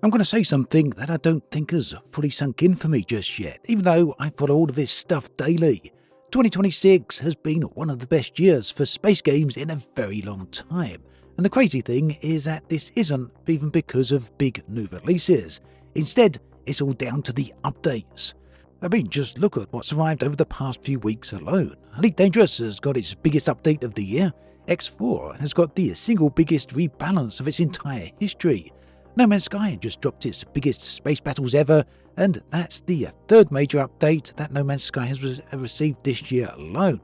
I'm going to say something that I don't think has fully sunk in for me just yet, even though I follow all of this stuff daily. 2026 has been one of the best years for space games in a very long time, and the crazy thing is that this isn't even because of big new releases. Instead, it's all down to the updates. I mean, just look at what's arrived over the past few weeks alone. Elite Dangerous has got its biggest update of the year. X4 has got the single biggest rebalance of its entire history. No Man's Sky just dropped its biggest space battles ever, and that's the third major update that No Man's Sky has received this year alone.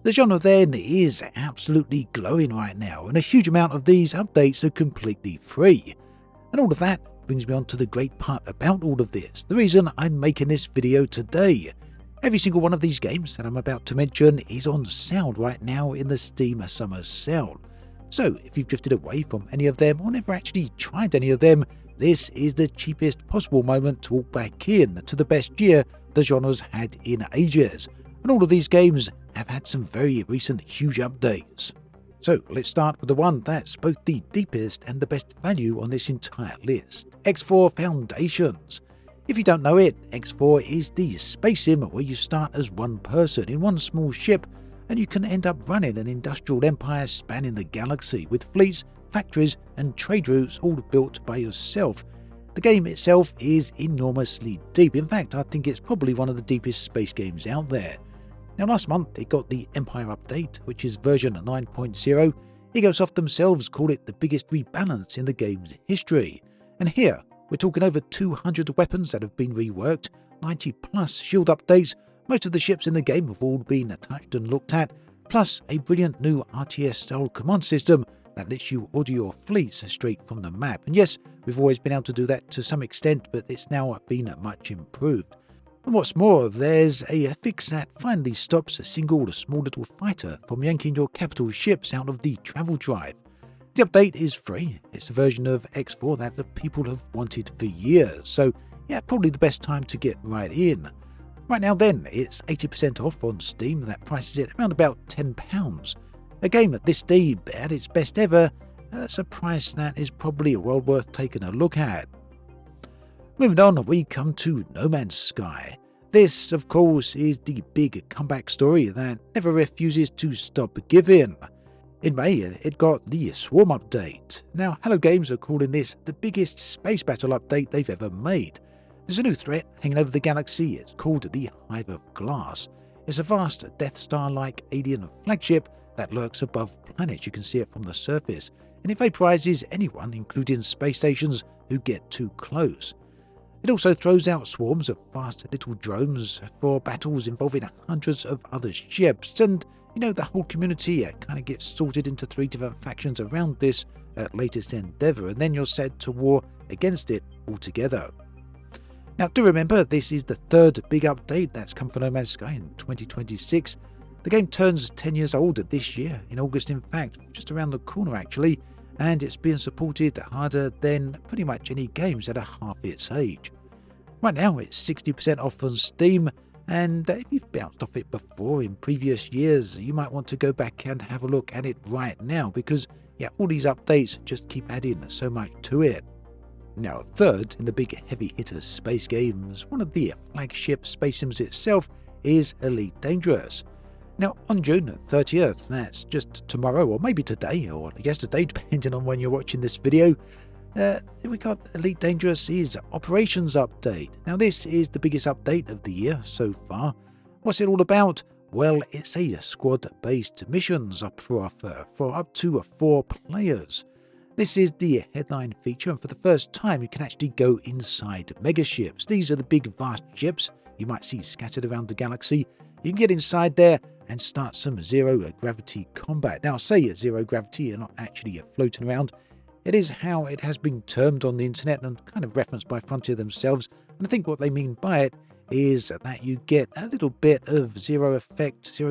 The genre then is absolutely glowing right now, and a huge amount of these updates are completely free. And all of that brings me on to the great part about all of this, the reason I'm making this video today. Every single one of these games that I'm about to mention is on sale right now in the Steam Summer Sale. So if you've drifted away from any of them or never actually tried any of them, this is the cheapest possible moment to walk back in to the best year the genre's had in ages. And all of these games have had some very recent huge updates. So let's start with the one that's both the deepest and the best value on this entire list, X4 Foundations. If you don't know it, X4 is the space sim where you start as one person in one small ship, and you can end up running an industrial empire spanning the galaxy with fleets, factories and trade routes all built by yourself. The game itself is enormously deep. In fact, I think it's probably one of the deepest space games out there. Now last month it got the Empire update, which is version 9.0. Egosoft themselves call it the biggest rebalance in the game's history. And here, we're talking over 200 weapons that have been reworked, 90 plus shield updates. Most of the ships in the game have all been touched and looked at, plus a brilliant new RTS-style command system that lets you order your fleets straight from the map. And yes, we've always been able to do that to some extent, but it's now been much improved. And what's more, there's a fix that finally stops a single small little fighter from yanking your capital ships out of the travel drive. The update is free. It's a version of X4 that the people have wanted for years, so yeah, probably the best time to get right in. Right now then, it's 80% off on Steam. That prices it around about £10. A game at this deep, at its best ever, that's a price that is probably well worth taking a look at. Moving on, we come to No Man's Sky. This, of course, is the big comeback story that never refuses to stop giving. In May, it got the Swarm update. Now, Hello Games are calling this the biggest space battle update they've ever made. There's a new threat hanging over the galaxy. It's called the Hive of Glass. It's a vast Death Star-like alien flagship that lurks above planets. You can see it from the surface, and it vaporizes anyone, including space stations, who get too close. It also throws out swarms of fast little drones for battles involving hundreds of other ships, and you know, the whole community kind of gets sorted into 3 different factions around this latest endeavor, and then you're set to war against it altogether. Now, do remember, this is the third big update that's come for No Man's Sky in 2026. The game turns 10 years old this year, in August in fact, just around the corner actually, and it's being supported harder than pretty much any games that are half its age. Right now, it's 60% off on Steam, and if you've bounced off it before in previous years, you might want to go back and have a look at it right now, because yeah, all these updates just keep adding so much to it. Now, third in the big heavy hitter space games, one of the flagship space sims itself is Elite Dangerous. Now, on June 30th, that's just tomorrow, or maybe today, or yesterday, depending on when you're watching this video, we got Elite Dangerous's Operations update. Now, this is the biggest update of the year so far. What's it all about? Well, it's a squad-based missions up for up to 4 players. This is the headline feature, and for the first time you can actually go inside megaships. These are the big vast ships you might see scattered around the galaxy. You can get inside there and start some zero-gravity combat. Now, say zero gravity, you're not actually floating around. It is how it has been termed on the internet and kind of referenced by Frontier themselves, and I think what they mean by it is that you get a little bit of zero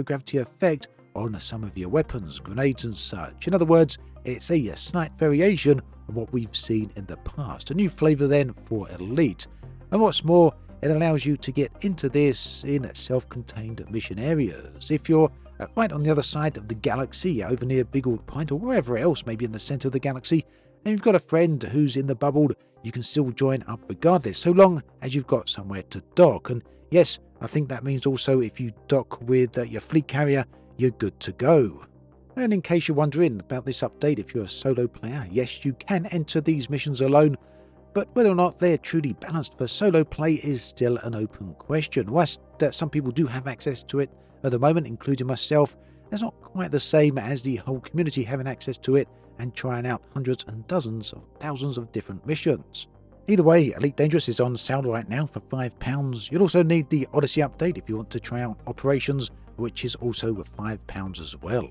gravity effect on some of your weapons, grenades and such. In other words, it's a slight variation on what we've seen in the past, a new flavour then for Elite. And what's more, it allows you to get into this in self-contained mission areas. If you're right on the other side of the galaxy, over near Big Old Point or wherever else, maybe in the centre of the galaxy, and you've got a friend who's in the bubble, you can still join up regardless, so long as you've got somewhere to dock. And yes, I think that means also if you dock with your fleet carrier, you're good to go. And in case you're wondering about this update, if you're a solo player, yes, you can enter these missions alone, but whether or not they're truly balanced for solo play is still an open question. Whilst some people do have access to it at the moment, including myself, that's not quite the same as the whole community having access to it and trying out hundreds and dozens of thousands of different missions. Either way, Elite Dangerous is on sale right now for £5. You'll also need the Odyssey update if you want to try out Operations, which is also £5 as well.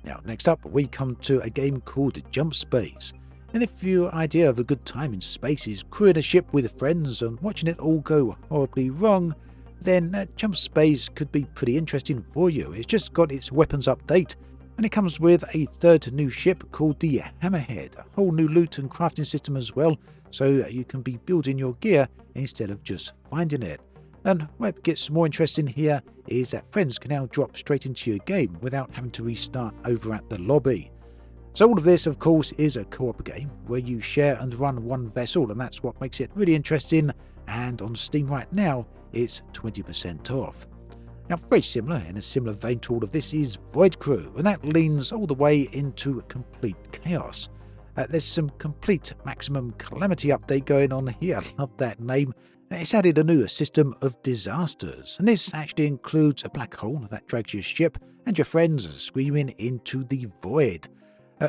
Now, next up, we come to a game called Underspace. And if your idea of a good time in space is crewing a ship with friends and watching it all go horribly wrong, then Underspace could be pretty interesting for you. It's just got its weapons update, and it comes with a third new ship called the Hammerhead, a whole new loot and crafting system as well, so you can be building your gear instead of just finding it. And where it gets more interesting here is that friends can now drop straight into your game without having to restart over at the lobby. So all of this, of course, is a co-op game where you share and run one vessel, and that's what makes it really interesting, and on Steam right now, it's 20% off. Now, very similar, in a similar vein to all of this, is Void Crew, and that leans all the way into complete chaos. There's some complete maximum calamity update going on here. I love that name. It's added a new system of disasters, and this actually includes a black hole that drags your ship and your friends screaming into the void.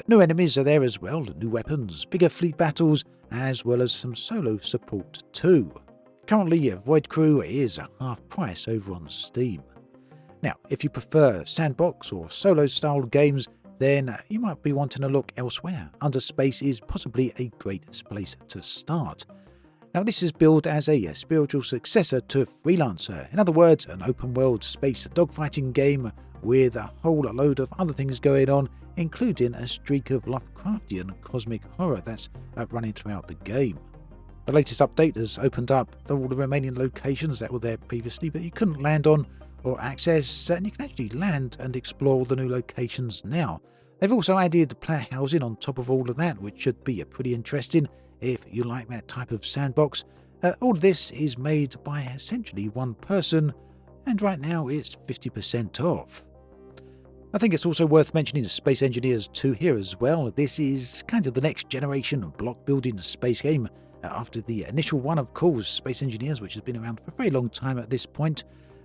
New enemies are there as well, new weapons, bigger fleet battles, as well as some solo support too. Currently, Void Crew is half price over on Steam. Now, if you prefer sandbox or solo-style games, then you might be wanting to look elsewhere. Underspace is possibly a great place to start. Now, this is billed as a spiritual successor to Freelancer. In other words, an open-world space dogfighting game with a whole load of other things going on, including a streak of Lovecraftian cosmic horror that's running throughout the game. The latest update has opened up all the remaining locations that were there previously, but you couldn't land on or access, and you can actually land and explore all the new locations now. They've also added player housing on top of all of that, which should be pretty interesting if you like that type of sandbox. All of this is made by essentially one person, and right now it's 50% off. I think it's also worth mentioning the Space Engineers 2 here as well. This is kind of the next generation of block building space game. After the initial one, of course, Space Engineers, which has been around for a very long time at this point,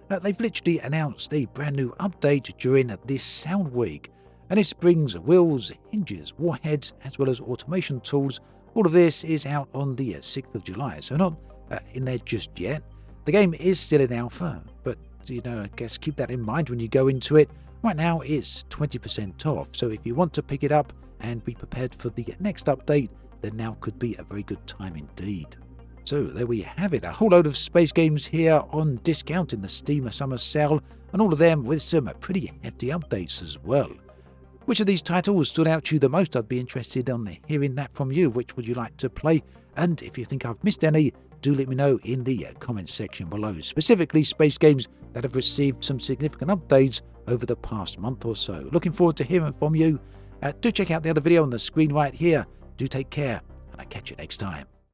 they've literally announced a brand new update during this Sound Week. And this brings wheels, hinges, warheads, as well as automation tools. All of this is out on the 6th of July, so not in there just yet. The game is still in alpha, but I guess keep that in mind when you go into it. Right now it's 20% off, so if you want to pick it up and be prepared for the next update, then now could be a very good time indeed. So there we have it, a whole load of space games here on discount in the Steam Summer Sale, and all of them with some pretty hefty updates as well. Which of these titles stood out to you the most? I'd be interested in hearing that from you. Which would you like to play? And if you think I've missed any, do let me know in the comments section below. Specifically space games that have received some significant updates over the past month or so. Looking forward to hearing from you. Do check out the other video on the screen right here. Do take care, and I'll catch you next time.